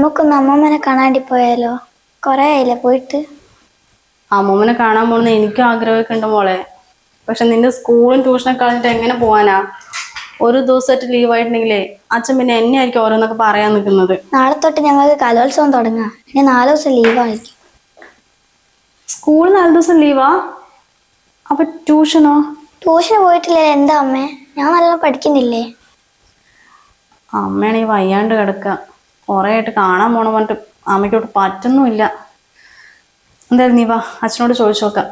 നമുക്കൊന്ന് അമ്മമ്മനെ കാണാണ്ടി പോയാലോ? കൊറേ ആയില്ലേ പോയിട്ട്. അമ്മൂമ്മനെ കാണാൻ പോകുന്ന എനിക്കും ആഗ്രഹമൊക്കെ ഉണ്ട് മോളെ. പക്ഷെ നിന്റെ സ്കൂളും ട്യൂഷനൊക്കെ കളഞ്ഞിട്ട് എങ്ങനെ പോവാനാ? ഒരു ദിവസമായിട്ട് ലീവ് ആയിട്ടുണ്ടെങ്കിലേ അച്ഛൻ പിന്നെ എന്നെ ആയിരിക്കും ഓരോന്നൊക്കെ പറയാൻ നിൽക്കുന്നത്. നാളെ തൊട്ട് ഞങ്ങൾക്ക് കലോത്സവം തുടങ്ങാം. ഇനി 4 ദിവസം ലീവായിരിക്കും. സ്കൂൾ 4 ദിവസം ലീവാ? അപ്പൊ ട്യൂഷനോ? ട്യൂഷന് പോയിട്ടില്ലേ? എന്താ അമ്മേ, ഞാൻ നല്ലോണം പഠിക്കുന്നില്ലേ? അമ്മയാണെങ്കിൽ വയ്യാണ്ട് കിടക്കുക. കുറെ ആയിട്ട് കാണാൻ പോണ പറഞ്ഞിട്ട് അമ്മയ്ക്കോട്ട് പറ്റുന്നുമില്ല. എന്തായാലും നീ വാ, അച്ഛനോട് ചോദിച്ചു നോക്കാം.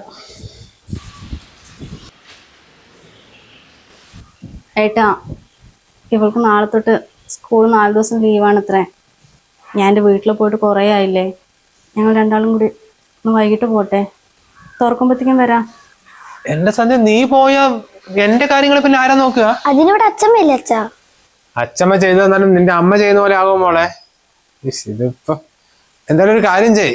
ഏട്ടാ, ഇവൾക്ക് നാളെ തൊട്ട് സ്കൂൾ 4 ദിവസം ലീവാണ് അത്രേ. ഞാൻ എൻ്റെ വീട്ടിൽ പോയിട്ട് കുറേ ആയില്ലേ. ഞങ്ങൾ രണ്ടാളും കൂടി ഒന്ന് വൈകിട്ട് പോട്ടെ, തുറക്കുമ്പോഴത്തേക്കും വരാം. എന്റെ സന്ധ്യ, നീ പോയ എന്റെ കാര്യങ്ങൾ പിന്നെ ആരാ നോക്കുക? അതിനോട് അച്ഛമ്മയില്ലേ അച്ഛാ? അച്ഛമ്മ ചെയ്തു തന്നാലും നിന്റെ അമ്മ ചെയ്യുന്ന പോലെ ആകും മോളെ. ഇതിപ്പോ എന്തായാലും ഒരു കാര്യം ചെയ്,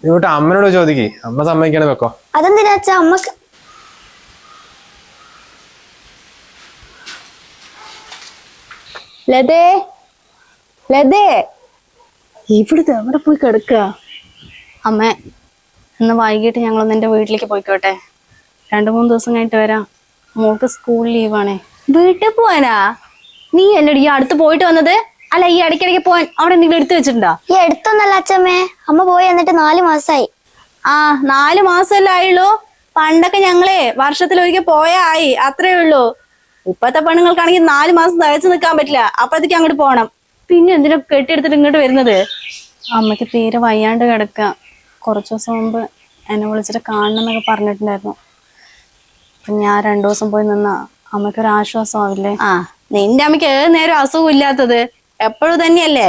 ഇങ്ങോട്ട് അമ്മനോട് ചോദിക്കേ, അമ്മ സമ്മതിക്കണേ വെക്കോ. അതെന്തിനാ അച്ഛാ? അമ്മക്ക് ലതേ, ലതേ, ഇവിടുത്തെ എവിടെ പോയി കിടക്കുക? അമ്മ, ഇന്ന് വൈകിട്ട് ഞങ്ങളൊന്ന് എൻ്റെ വീട്ടിലേക്ക് പോയിക്കോട്ടെ. 2-3 ദിവസം കഴിഞ്ഞിട്ട് വരാം. മോൾക്ക് സ്കൂൾ ലീവാണേ. വീട്ടിൽ പോവാനാ? നീ എന്നോട് ഈ അടുത്ത് പോയിട്ട് വന്നത്? അല്ല, ഈ ഇടയ്ക്കിടയ്ക്ക് പോവാൻ അവിടെ എന്തെങ്കിലും എടുത്തു വെച്ചിട്ടുണ്ടോ? ഈ എടുത്തൊന്നല്ല അച്ഛമ്മേ, അമ്മ പോയി എന്നിട്ട് 4 മാസമായി. 4 മാസമല്ലേ ആയുള്ളൂ? പണ്ടൊക്കെ ഞങ്ങളെ വർഷത്തിലൊരിക്കൽ പോയാ ആയി, അത്രേ ഉള്ളൂ. ഇപ്പത്തെ പെണ്ണുങ്ങൾക്കാണെങ്കിൽ 4 മാസം തഴച്ചു നിൽക്കാൻ പറ്റില്ല. അപ്പഴത്തേക്ക് അങ്ങോട്ട് പോകണം. പിന്നെ എന്തിനാ കെട്ടിയെടുത്തിട്ട് ഇങ്ങോട്ട് വരുന്നത്? അമ്മയ്ക്ക് തീരെ വയ്യാണ്ട് കിടക്കുക. കുറച്ചു ദിവസം മുമ്പ് എന്നെ വിളിച്ചിട്ട് കാണണം എന്നൊക്കെ പറഞ്ഞിട്ടുണ്ടായിരുന്നു. അപ്പൊ ഞാൻ 2 ദിവസം പോയി നിന്നാ അമ്മയ്ക്കൊരു ആശ്വാസമാവില്ലേ? നിന്റെ അമ്മയ്ക്ക് ഏത് നേരം അസുഖം ഇല്ലാത്തത്? എപ്പോഴും തന്നെയല്ലേ.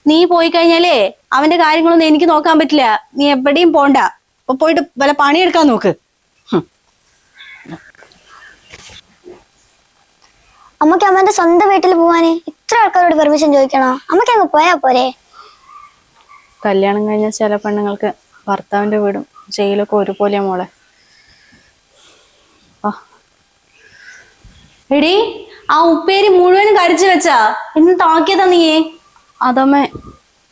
നീ പോയി കഴിഞ്ഞാലേ അവന്റെ കാര്യങ്ങളൊന്നും എനിക്ക് നോക്കാൻ പറ്റില്ല. നീ എവിടെയും പോണ്ട. അപ്പൊ പോയിട്ട് വല്ല പണിയെടുക്കാൻ നോക്ക്. അമ്മക്ക് അമ്മന്റെ സ്വന്തം വീട്ടിൽ പോവാന് ഇത്ര ആൾക്കാരോട് പെർമിഷൻ ചോദിക്കണോ? അമ്മക്ക് അങ്ങ് പോയാ പോരെ? കല്യാണം കഴിഞ്ഞ ചില പെണ്ണുങ്ങൾക്ക് ഭർത്താവിന്റെ വീടും ജയിലൊക്കെ ഒരുപോലെയാ മോളെ. എടി, ആ ഉപ്പേരി മുഴുവനും കരിച്ചു വെച്ചാ എന്ന് താക്കിയതാ നീയേ? അതമ്മേ,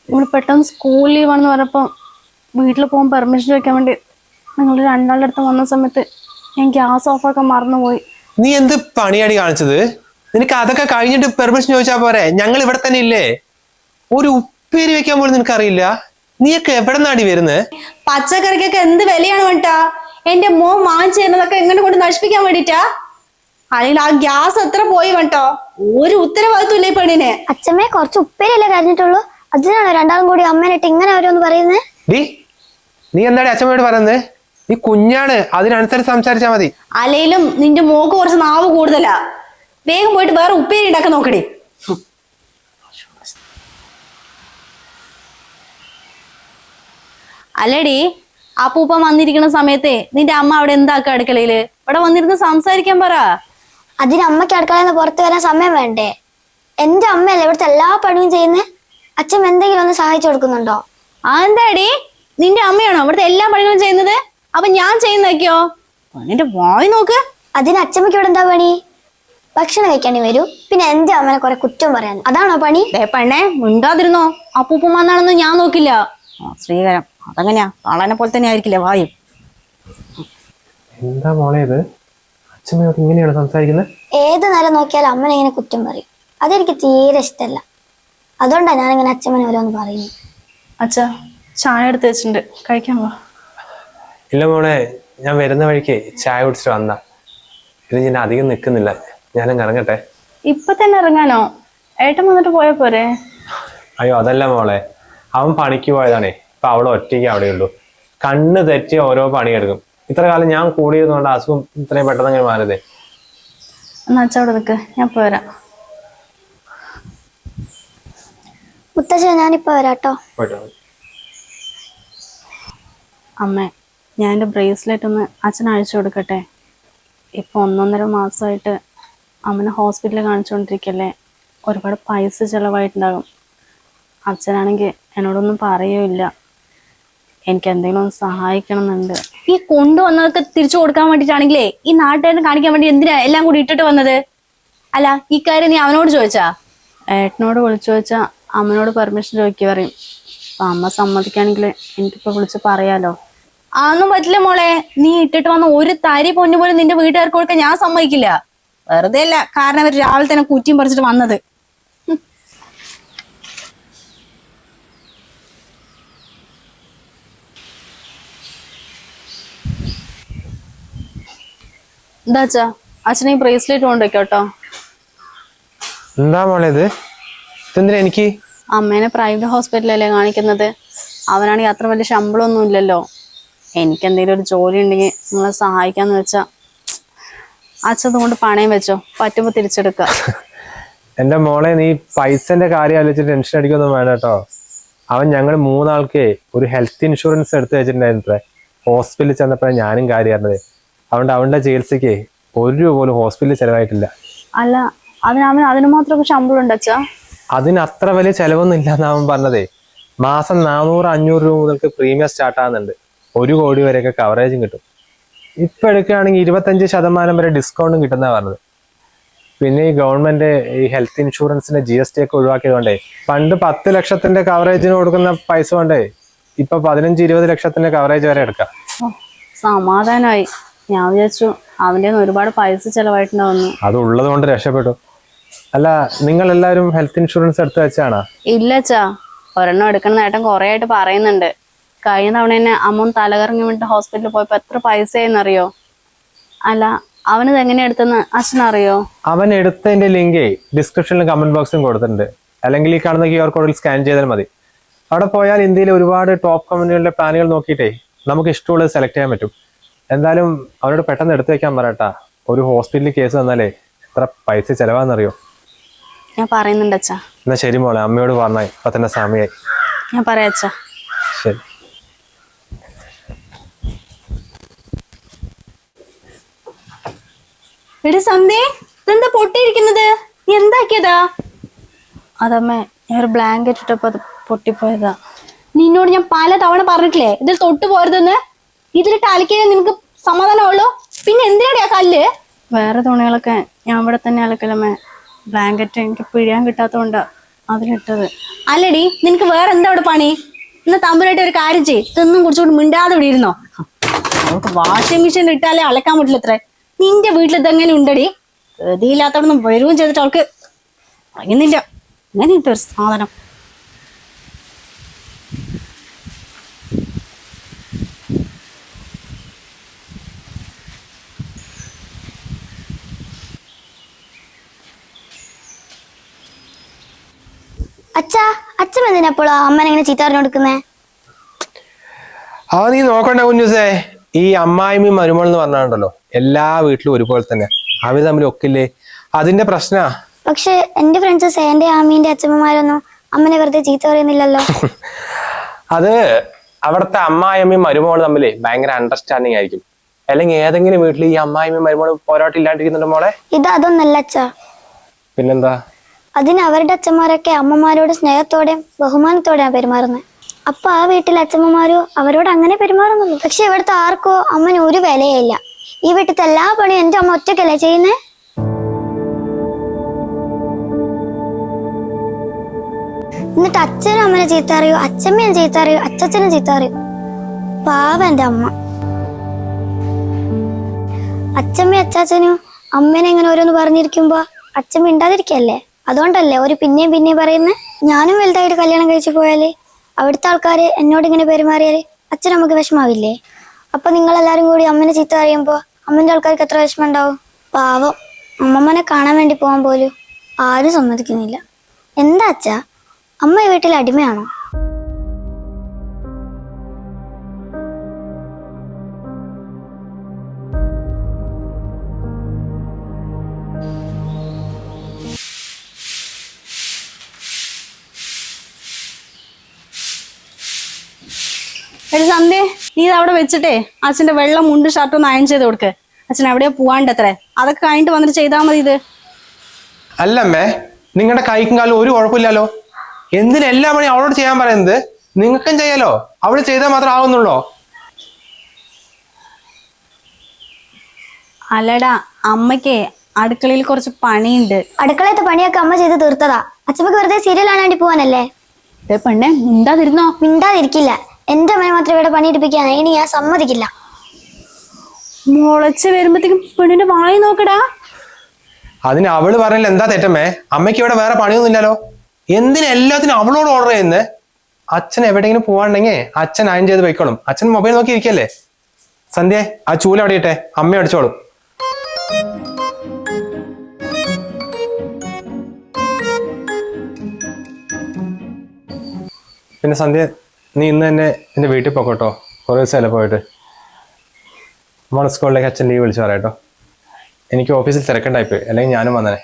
നമ്മൾ പെട്ടെന്ന് സ്കൂൾ ലീവാണെന്ന് പറഞ്ഞപ്പോ വീട്ടിൽ പോകാൻ പെർമിഷൻ ചോദിക്കാൻ വേണ്ടി നിങ്ങൾ രണ്ടാളുടെ അടുത്ത് വന്ന സമയത്ത് ഞാൻ ഗ്യാസ് ഓഫാക്കാൻ മറന്നുപോയി. നീ എന്ത് പണിയാടി കാണിച്ചത്? നിനക്ക് അതൊക്കെ കഴിഞ്ഞിട്ട് പെർമിഷൻ ചോദിച്ചാ പോരെ? ഞങ്ങൾ ഇവിടെ തന്നെ ഇല്ലേ. ഒരു ഉപ്പേരി വെക്കാൻ പോലും നിനക്കറിയില്ല. നീയൊക്കെ എവിടെ നാടി വരുന്നത്? പച്ചക്കറിക്കൊക്കെ എന്ത് വിലയാണ് വേണ്ടാ? എന്റെ മോൻ വാങ്ങിച്ചു തരുന്നതൊക്കെ എങ്ങനെ കൊണ്ട് നശിപ്പിക്കാൻ വേണ്ടിട്ടാ? അല്ലെങ്കിൽ ആ ഗ്യാസ് എത്ര പോയി വേണ്ടോ? ഒരു ഉത്തരവാദിത്വം ഇല്ല ഈ പെണ്ണിന്. അച്ഛമ്മേ, കുറച്ച് ഉപ്പേരിയല്ലേ കരഞ്ഞിട്ടുള്ളൂ, അതിനാണോ രണ്ടാളും കൂടി അമ്മേനിട്ട് ഇങ്ങനെ ഓരോന്ന് പറയുന്നത്? നീ എന്താടി അച്ഛമ്മയോട് പറയുന്നത്? നീ കുഞ്ഞാണ്, അതിനനുസരിച്ച് സംസാരിച്ചാ മതി. അല്ലെങ്കിലും നിന്റെ മോക്ക് കുറച്ച് നാവ് കൂടുതലാ. വേഗം പോയിട്ട് വേറെ ഉപ്പേരി ഉണ്ടാക്കാൻ നോക്കടി. അല്ലടി, അപ്പൂപ്പൻ വന്നിരിക്കുന്ന സമയത്തെ നിന്റെ അമ്മ അവിടെ എന്താക്കുക അടുക്കളയില്? ഇവിടെ വന്നിരുന്ന് സംസാരിക്കാൻ പറ. അതിന് അമ്മയ്ക്ക് അടുക്കളയിൽ നിന്ന് പുറത്ത് വരാൻ സമയം വേണ്ടേ? എന്റെ അമ്മയല്ലേ ഇവിടുത്തെ എല്ലാ പണിയും ചെയ്യുന്നത്. അച്ഛൻ എന്തെങ്കിലും ഒന്ന് സഹായിച്ചു കൊടുക്കുന്നുണ്ടോ? എന്താടി, നിന്റെ അമ്മയാണോ ഇവിടുത്തെ എല്ലാ പണികളും ചെയ്യുന്നത്? അപ്പൊ ഞാൻ ചെയ്യുന്നൊക്കെയോ? നിന്റെ വായി നോക്ക്. അതിന് അച്ഛമ്മയ്ക്ക് ഇവിടെ എന്താ പണി? ഭക്ഷണം കഴിക്കാണ്ടി വരൂ, പിന്നെ എന്റെ അമ്മനെ കുറെ കുറ്റം പറയാൻ, അതാണോ പണി? പെണ്ണെ, മിണ്ടാതിരുന്നോ. അപ്പൂപ്പൻ വന്നാണെന്ന് ഞാൻ നോക്കില്ല. ശ്രീകരം അതങ്ങനെയാ, ആളനെ പോലെ തന്നെ ആയിരിക്കില്ലേ വായും. എന്താ മോളെ ഇത്? അച്ഛമ്മയോട് ഇങ്ങനെയാണ് സംസാരിക്കുന്നത്? ഏത് നേരം നോക്കിയാലും അമ്മനെ ഇങ്ങനെ കുറ്റം പറയും. അതെനിക്ക് തീരെ ഇഷ്ടമല്ല. അതുകൊണ്ടാണ് ഞാനിങ്ങനെ അച്ഛമ്മനെ ഓരോന്ന് പറയുന്നത്. അച്ഛാ, ചായ എടുത്ത് വെച്ചിട്ടുണ്ട്, കഴിക്കാൻ പോ. ഇല്ല മോളെ, ഞാൻ വരുന്ന വഴിക്ക് ചായ കുടിച്ചിട്ട് വന്നാ. ഇത് ഞാൻ അധികം നിൽക്കുന്നില്ല, ഞാനങ്ങ് ഇറങ്ങട്ടെ. ഇപ്പൊ തന്നെ ഇറങ്ങാനോ? ഏട്ടൻ വന്നിട്ട് പോയാ പോരെ? അയ്യോ അതല്ല മോളെ, അവൻ പണിക്ക് പോയതാണേ. ഇപ്പൊ അവള് ഒറ്റയ്ക്ക് അവിടെ ഉള്ളൂ. കണ്ണ് തെറ്റി ഓരോ പണിയെടുക്കും. ഇത്ര കാലം ഞാൻ കൂടിയതുകൊണ്ട് അസുഖം ഇത്രയും പെട്ടെന്ന് അങ്ങനെ മാറിയതേ. എന്നാ അച്ഛ അവിടെ നിൽക്ക്, ഞാൻ പോരാ. മുത്തശ്ശ, ഞാനിപ്പോ വരാട്ടോ. അമ്മേ, ഞാൻ എൻ്റെ ബ്രേസ്ലെറ്റ് ഒന്ന് അച്ഛന് അയച്ചു കൊടുക്കട്ടെ. ഇപ്പൊ 1.5 മാസമായിട്ട് അമ്മനെ ഹോസ്പിറ്റലിൽ കാണിച്ചുകൊണ്ടിരിക്കല്ലേ. ഒരുപാട് പൈസ ചിലവായിട്ടുണ്ടാകും. അച്ഛനാണെങ്കിൽ എന്നോടൊന്നും പറയുകയില്ല. എനിക്ക് എന്തെങ്കിലും ഒന്ന് സഹായിക്കണം എന്നുണ്ട്. ഈ കൊണ്ടുവന്നതൊക്കെ തിരിച്ചു കൊടുക്കാൻ വേണ്ടിട്ടാണെങ്കിലേ ഈ നാട്ടുകാരനെ കാണിക്കാൻ വേണ്ടി എന്തിനാ എല്ലാം കൂടി ഇട്ടിട്ട് വന്നത്? അല്ല, ഈ കാര്യം നീ അവനോട് ചോദിച്ചാ? ഏട്ടനോട് വിളിച്ചു ചോദിച്ചാ അമ്മനോട് പെർമിഷൻ ചോദിക്കുക പറയും. അപ്പൊ അമ്മ സമ്മതിക്കാണെങ്കിൽ എനിക്കിപ്പോ വിളിച്ച് പറയാലോ. അതൊന്നും പറ്റില്ല മോളെ. നീ ഇട്ടിട്ട് വന്ന ഒരു തരി പൊന്നു പോലും നിന്റെ വീട്ടുകാർക്ക് കൊടുക്കാൻ ഞാൻ സമ്മതിക്കില്ല. വെറുതെ അല്ല, കാരണം അവർ രാവിലെ തന്നെ കുറ്റിയും പറിച്ചിട്ട് വന്നത്. എന്താ അച്ഛാ, അച്ഛനെ ഈ ബ്രേസ്ലെറ്റ് കൊണ്ടുവയ്ക്കോട്ടോ. എന്താ മോളെ ഇത്? ഇതെന്തിനാ എനിക്ക്? അമ്മേനെ പ്രൈവറ്റ് ഹോസ്പിറ്റലല്ലേ കാണിക്കുന്നത്. അവനാണെങ്കിൽ അത്ര വലിയ ശമ്പളമൊന്നും ഇല്ലല്ലോ. എനിക്ക് എന്തെങ്കിലും ഒരു ജോലി ഉണ്ടെങ്കിൽ നിങ്ങളെ സഹായിക്കാന്ന് വെച്ചാ അച്ഛൻ കൊണ്ട് പണയം വെച്ചോ, പറ്റുമ്പോ തിരിച്ചെടുക്ക. എന്റെ മോളെ, നീ പൈസന്റെ കാര്യം ആലോചിച്ച് ടെൻഷൻ അടിക്കൊന്നും വേണ്ട കേട്ടോ. അവൻ ഞങ്ങൾ 3 ആൾക്ക് ഒരു ഹെൽത്ത് ഇൻഷുറൻസ് എടുത്ത് വെച്ചിട്ടുണ്ടായിരുന്നേ. ഹോസ്പിറ്റലിൽ ചെന്നപ്പോഴാണ് ഞാനും കാര്യം അറിഞ്ഞത്. അതുകൊണ്ട് അവന്റെ ചികിത്സയ്ക്ക് 1 രൂപ പോലും ഹോസ്പിറ്റലിൽ ചെലവായിട്ടില്ല. അല്ല, അതിന് മാത്രമൊക്കെ ശമ്പളം ഉണ്ട് അച്ഛാ? അതിന് അത്ര വലിയ ചെലവൊന്നും ഇല്ലാന്ന് അവൻ പറഞ്ഞതേ. മാസം 400-500 രൂപ മുതൽക്ക് പ്രീമിയം സ്റ്റാർട്ട് ആകുന്നുണ്ട്. 1 കോടി വരെയൊക്കെ കവറേജും കിട്ടും. ഇപ്പൊ എടുക്കുകയാണെങ്കിൽ 25% വരെ ഡിസ്കൗണ്ടും കിട്ടുന്ന പറഞ്ഞത്. പിന്നെ ഈ ഗവൺമെന്റ് ഈ ഹെൽത്ത് ഇൻഷുറൻസിന്റെ GST ഒക്കെ ഒഴിവാക്കിയതുകൊണ്ടേ പണ്ട് 10 ലക്ഷത്തിന്റെ കവറേജിന് കൊടുക്കുന്ന പൈസ കൊണ്ടേ ഇപ്പൊ 15-20 ലക്ഷത്തിന്റെ കവറേജ് വരെ എടുക്കാം. സമാധാനമായി. ഞാൻ വിചാരിച്ചു അവന്റെ ഒരുപാട് പൈസ ചെലവായിട്ടുണ്ടാവുന്നു. അത് ഉള്ളത് കൊണ്ട് രക്ഷപ്പെട്ടു. അല്ല, നിങ്ങൾ എല്ലാവരും ഹെൽത്ത് ഇൻഷുറൻസ് എടുത്ത് വെച്ചാണോ? ഇല്ല അച്ഛാ, ഒരെണ്ണം എടുക്കണ നേട്ടം കുറെ ആയിട്ട് പറയുന്നുണ്ട്. കഴിഞ്ഞ തവണ തന്നെ അമ്മ തലകറങ്ങി വേണ്ടി ഹോസ്പിറ്റലിൽ പോയപ്പോ എത്ര പൈസയെന്നറിയോ? അല്ല, അവനത് എങ്ങനെ എടുത്തെന്ന് അച്ഛനറിയോ? അവൻ എടുത്തതിന്റെ ലിങ്ക് ഡിസ്ക്രിപ്ഷനിലും കമന്റ് ബോക്സിലും കൊടുത്തിട്ടുണ്ട്. അല്ലെങ്കിൽ ഈ കാണുന്ന QR കോഡിൽ സ്കാൻ ചെയ്താൽ മതി. അവിടെ പോയാൽ ഇന്ത്യയിലെ ഒരുപാട് ടോപ്പ് കമ്പനികളുടെ പ്ലാനുകൾ നോക്കിയിട്ടേ നമുക്ക് ഇഷ്ടമുള്ളത് സെലക്ട് ചെയ്യാൻ പറ്റും. എന്തായാലും അവരോട് പെട്ടെന്ന് എടുത്തു വെക്കാൻ പറയട്ടാ. ഒരു ഹോസ്പിറ്റലിൽ കേസ് വന്നാലേ എത്ര പൈസ ചെലവാന്നറിയോ? ഞാൻ പറയുന്നുണ്ട് അച്ഛാ. എന്നാ ശരി മോളെ, അമ്മയോട് പറഞ്ഞായി. ഇപ്പൊ തന്നെ സമയമായി. ഞാൻ പറയാം അച്ഛാ. ശരി. എടി സന്ധ്യ, ഇതെന്താ പൊട്ടിയിരിക്കുന്നത്? നീ എന്താക്കിയതാ? അതമ്മേ, ഞാൻ ഒരു ബ്ലാങ്കറ്റ് ഇട്ടപ്പോ അത് പൊട്ടിപ്പോയതാ. നിന്നോട് ഞാൻ പല തവണ പറഞ്ഞിട്ടില്ലേ ഇതിൽ തൊട്ട് പോരുതെന്ന്? ഇതിലിട്ട് അലക്കിയാൽ നിനക്ക് സമാധാനമുള്ളൂ. പിന്നെ എന്തിനാടി ആ കല്ല്? വേറെ തുണികളൊക്കെ ഞാൻ ഇവിടെ തന്നെ അലക്കലമ്മേ. ബ്ലാങ്കറ്റ് എനിക്ക് പിഴിയാൻ കിട്ടാത്തോണ്ടാ അതിലിട്ടത്. അല്ലടി, നിനക്ക് വേറെ എന്താ ഇവിടെ പണി? എന്നാ തമ്പുരായിട്ട് ഒരു കാര്യം ചെയ്യ്, ഇതൊന്നും കുറിച്ചുകൊണ്ട് മിണ്ടാതെ ഇവിടെ ഇരുന്നോ. നമുക്ക് വാഷിംഗ് മെഷീൻ ഇട്ടാലേ അലക്കാൻ പറ്റില്ല. ഇത്ര നിന്റെ വീട്ടിൽ ഇതെങ്ങനെ ഉണ്ടടി? ഗതിയില്ലാത്തവിടൊന്നും വരുകയും ചെയ്തിട്ട് അവൾക്ക് അറിയുന്നില്ല. അങ്ങനെ ഇട്ടൊരു സാധനം. അച്ഛൻ എന്തിനാപ്പോളാ അമ്മനെ ഇങ്ങനെ ചീത്ത പറഞ്ഞു കൊടുക്കുന്നേ? നീ നോക്കണ്ട കുഞ്ഞുസേ. ഈ അമ്മായിമ്മയും മരുമോൾ എന്ന് പറഞ്ഞാണ്ടല്ലോ, എല്ലാ വീട്ടിലും ഒരുപോലെ തന്നെ. അവര് തമ്മിൽ ഒക്കില്ലേ, അതിന്റെ പ്രശ്നാ. പക്ഷെ എന്റെ ഫ്രണ്ട്സ് സേന്റെ ആമീന്റെ അച്ഛമ്മമാരൊന്നും അമ്മനെ വെറുതെ ചീത്ത പറയുന്നില്ലല്ലോ. അത് അവിടുത്തെ അമ്മായിമ്മയും മരുമോളും തമ്മില് ഭയങ്കര അണ്ടർസ്റ്റാൻഡിങ് ആയിരിക്കും. അല്ലെങ്കിൽ ഏതെങ്കിലും വീട്ടിൽ ഈ അമ്മായിമ്മയും മരുമോളും പോരാട്ടില്ലാണ്ടിരിക്കുന്നുണ്ട് മോളെ? ഇത് അതൊന്നല്ല അച്ഛാ. പിന്നെന്താ? അതിന് അവരുടെ അച്ഛന്മാരൊക്കെ അമ്മമാരോട് സ്നേഹത്തോടെയും ബഹുമാനത്തോടെയാണ് പെരുമാറുന്നത്. അപ്പൊ ആ വീട്ടിലെ അച്ഛമ്മമാരും അവരോട് അങ്ങനെ പെരുമാറുന്നുള്ളൂ. പക്ഷെ ഇവിടുത്തെ ആർക്കോ അമ്മന് ഒരു വിലയില്ല. ഈ വീട്ടിലത്തെ എല്ലാ പണിയും എന്റെ അമ്മ ഒറ്റയ്ക്കല്ലേ ചെയ്യുന്നേ? എന്നിട്ട് അച്ഛനും അമ്മനെ ചീത്ത അറിയൂ, അച്ഛമ്മയും ചീത്ത അറിയൂ, അച്ഛനും ചീത്ത അറിയൂ. പാവ എന്റെ അമ്മ. അച്ഛമ്മയും അച്ചാച്ചനും അമ്മേനെ ഇങ്ങനെ ഓരോന്ന് പറഞ്ഞിരിക്കുമ്പോ അച്ഛൻ മിണ്ടാതിരിക്കല്ലേ? അതുകൊണ്ടല്ലേ ഒരു പിന്നെയും പിന്നെയും പറയുന്നേ. ഞാനും വലുതായിട്ട് കല്യാണം കഴിച്ചു പോയാല് അവിടുത്തെ ആൾക്കാര് എന്നോട് ഇങ്ങനെ പെരുമാറിയാല് അച്ഛനമ്മക്ക് വിഷമാവില്ലേ? അപ്പൊ നിങ്ങളെല്ലാരും കൂടി അമ്മനെ ചീത്ത അറിയുമ്പോ അമ്മന്റെ ആൾക്കാർക്ക് എത്ര വിഷമം ഉണ്ടാവും? പാവം, അമ്മമ്മനെ കാണാൻ വേണ്ടി പോകാൻ പോലും ആരും സമ്മതിക്കുന്നില്ല. എന്താ അച്ഛാ, അമ്മ ഈ വീട്ടിൽ അടിമയാണോ? എടി സന്ധ്യ, നീ ഇത് അവിടെ വെച്ചിട്ടേ അച്ഛന്റെ വെള്ളം മുണ്ട് ഷർട്ട് ഒന്ന് അയൺ ചെയ്ത് കൊടുക്ക്. അച്ഛൻ എവിടെയോ പോവാണ്ടത്രേ, അതൊക്കെ കഴിഞ്ഞിട്ട് വന്നിട്ട് ചെയ്താൽ മതി. ഇത് അല്ലമ്മേ, നിങ്ങളുടെ കൈക്കും കാലും ഒരു കുഴപ്പമില്ലല്ലോ. എന്തിനാ എല്ലാ പണിയും അവളോട് ചെയ്യാൻ പറയുന്നത്? നിങ്ങൾക്കും ചെയ്യാലോ, അവള് ചെയ്താൽ മാത്രം ആവുന്നുള്ളോ? അല്ലടാ, അമ്മയ്ക്കേ അടുക്കളയിൽ കുറച്ച് പണിയുണ്ട്. അടുക്കളയത്തെ പണിയൊക്കെ അമ്മ ചെയ്ത് തീർത്തതാ. അച്ഛമ്മക്ക് വെറുതെ സീരിയൽ കാണാൻ വേണ്ടി പോവാനല്ലേ? പെണ്ണെ മിണ്ടാതിരുന്നോ? മിണ്ടാതിരിക്കില്ല. എന്റെ അമ്മയെ മാത്രം ഇവിടെ പണിയെടുപ്പിക്കാൻ ഇനി ഞാൻ സമ്മതിക്കില്ല. മുളച്ച് വരുമ്പത്തേക്കും പെണ്ണിന്റെ വായി നോക്കടാ. അതിന് അവള് പറഞ്ഞില്ല എന്താ തെറ്റമ്മേ? അമ്മയ്ക്ക് ഇവിടെ വേറെ പണിയൊന്നും ഇല്ലല്ലോ. എന്തിനാ എല്ലാത്തിനും അവളോട് ഓർഡർ ചെയ്യുന്നത്? അച്ഛൻ എവിടെയെങ്കിലും പോവാണ്ടെങ്കിൽ അച്ഛൻ അയൺ ചെയ്ത് പോയിക്കോളും. അച്ഛൻ മൊബൈൽ നോക്കി ഇരിക്കല്ലേ? സന്ധ്യ ആ ചൂല അവിടെ ഇട്ടെ, അമ്മ അടിച്ചോളും. പിന്നെ സന്ധ്യ, നീ ഇന്ന് തന്നെ എന്റെ വീട്ടിൽ പോക്കോട്ടോ. കുറേ ദിവസം പോയിട്ട് മോളെ സ്കൂളിലേക്ക് അച്ഛൻ ലീവ് വിളിച്ചു പറയാട്ടോ. എനിക്ക് ഓഫീസിൽ തിരക്കുണ്ടായിപ്പോയി, അല്ലെങ്കിൽ ഞാനും വന്നേ.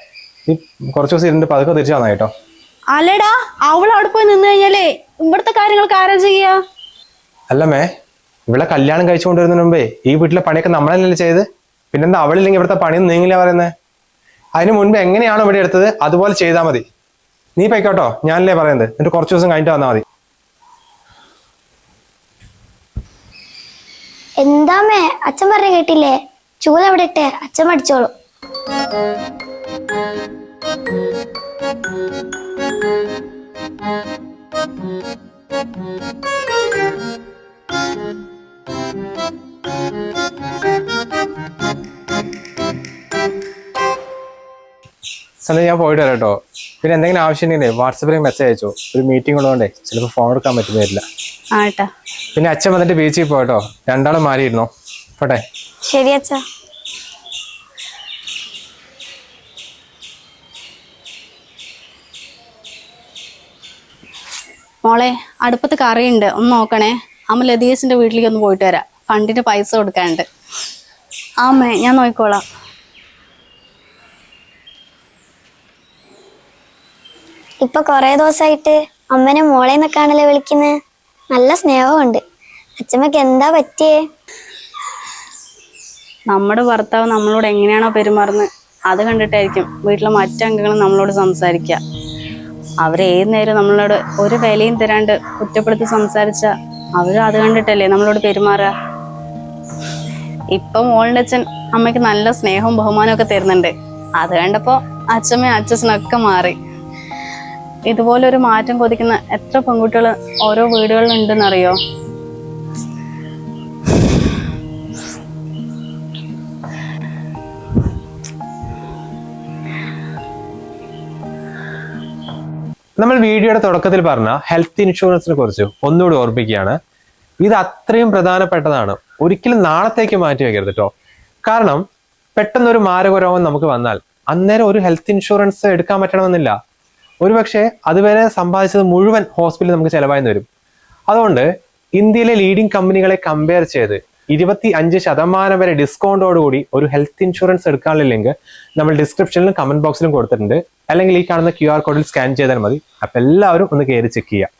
നീ കുറച്ച് ദിവസം ഇരുന്നിട്ട് പതുക്കെ തിരിച്ചു വന്നാ കേട്ടോ. അല്ലടാ, അവൾ അവിടെ പോയി നിന്ന് കഴിഞ്ഞാലേ ഇവിടുത്തെ കാര്യങ്ങൾക്ക് ആരാ ചെയ്യാ? അല്ലമ്മേ, ഇവിടെ കല്യാണം കഴിച്ചു കൊണ്ടുവരുന്നതിന് മുമ്പേ ഈ വീട്ടിലെ പണിയൊക്കെ നമ്മളല്ലേ ചെയ്ത്. പിന്നെന്താ അവളില്ലെങ്കിൽ ഇവിടുത്തെ പണിയൊന്നും നീങ്ങില്ല പറയുന്നത്? അതിന് മുൻപ് എങ്ങനെയാണോ ഇവിടെ എടുത്തത് അതുപോലെ ചെയ്താൽ മതി. നീ പോയിക്കോട്ടോ, ഞാനല്ലേ പറയുന്നത്. എന്നിട്ട് കുറച്ച് ദിവസം കഴിഞ്ഞിട്ട് വന്നാൽ മതി. എന്താമ്മേ, അച്ഛൻ പറഞ്ഞ കേട്ടില്ലേ? ചൂല അവിടെ ഇട്ടേ, അച്ഛൻ അടിച്ചോളൂ. സന്ധ്യ, ഞാൻ പോയിട്ട് വരാം കേട്ടോ. പിന്നെ എന്തെങ്കിലും ആവശ്യം ഉണ്ടെങ്കിൽ വാട്സപ്പിൽ മെസ്സേജ് അയച്ചോ. ഒരു മീറ്റിംഗ് ഉള്ളതുകൊണ്ടേ ചിലപ്പോൾ ഫോൺ എടുക്കാൻ പറ്റുന്നില്ല. ആട്ടാ. പിന്നെ അച്ഛൻ വന്നിട്ട് ബീച്ചിൽ പോയിട്ടോ. രണ്ടാളും മാറിയിരുന്നോ? പോട്ടെ. ശരി അച്ഛാ. മോളെ, അടുപ്പത്ത് കറിയുണ്ട്, ഒന്ന് നോക്കണേ. അമ്മ ലതീസിന്റെ വീട്ടിലേക്ക് ഒന്ന് പോയിട്ട് വരാം. ഫണ്ടിന്റെ പൈസ കൊടുക്കാനുണ്ട്. ആമ്മേ, ഞാൻ നോക്കിക്കോളാം. ഇപ്പൊ കൊറേ ദിവസമായിട്ട് അമ്മനെ മോളെ എന്നൊക്കെയാണല്ലോ വിളിക്കുന്നത്. നല്ല സ്നേഹമുണ്ട്. അച്ഛമ്മക്ക് എന്താ പറ്റിയേ? നമ്മുടെ ഭർത്താവ് നമ്മളോട് എങ്ങനെയാണോ പെരുമാറുന്നത് അത് കണ്ടിട്ടായിരിക്കും വീട്ടിലെ മറ്റംഗങ്ങളും നമ്മളോട് സംസാരിക്കുക. അവരേത് നേരം നമ്മളോട് ഒരു വിലയും തരാണ്ട് കുറ്റപ്പെടുത്തി സംസാരിച്ച അവരും അത് കണ്ടിട്ടല്ലേ നമ്മളോട് പെരുമാറുക. ഇപ്പൊ മോളുടെ അച്ഛൻ അമ്മയ്ക്ക് നല്ല സ്നേഹവും ബഹുമാനവും ഒക്കെ തരുന്നുണ്ട്. അത് കണ്ടപ്പോ അച്ഛമ്മയും അച്ഛനൊക്കെ മാറി. ഇതുപോലൊരു മാറ്റം കൊതിക്കുന്ന എത്ര പെൺകുട്ടികൾ ഓരോ വീടുകളിൽ ഉണ്ടെന്നറിയോ? നമ്മൾ വീഡിയോയുടെ തുടക്കത്തിൽ പറഞ്ഞ ഹെൽത്ത് ഇൻഷുറൻസിനെ കുറിച്ച് ഒന്നുകൂടി ഓർമ്മിക്കുകയാണ്. ഇത് അത്രയും പ്രധാനപ്പെട്ടതാണ്. ഒരിക്കലും നാളത്തേക്ക് മാറ്റി വെക്കരുത് കേട്ടോ. കാരണം പെട്ടെന്നൊരു മാരകരോഗം നമുക്ക് വന്നാൽ അന്നേരം ഒരു ഹെൽത്ത് ഇൻഷുറൻസ് എടുക്കാൻ പറ്റണമെന്നില്ല. ഒരുപക്ഷെ അതുവരെ സമ്പാദിച്ചത് മുഴുവൻ ഹോസ്പിറ്റലിൽ നമുക്ക് ചെലവായി വരും. അതുകൊണ്ട് ഇന്ത്യയിലെ ലീഡിംഗ് കമ്പനികളെ കമ്പയർ ചെയ്ത് 25% വരെ ഡിസ്കൗണ്ടോടുകൂടി ഒരു ഹെൽത്ത് ഇൻഷുറൻസ് എടുക്കാനുള്ള ലിങ്ക് നമ്മൾ ഡിസ്ക്രിപ്ഷനിലും കമന്റ് ബോക്സിലും കൊടുത്തിട്ടുണ്ട്. അല്ലെങ്കിൽ ഈ കാണുന്ന QR കോഡിൽ സ്കാൻ ചെയ്താൽ മതി. അപ്പൊ എല്ലാവരും ഒന്ന് കയറി ചെക്ക് ചെയ്യാം.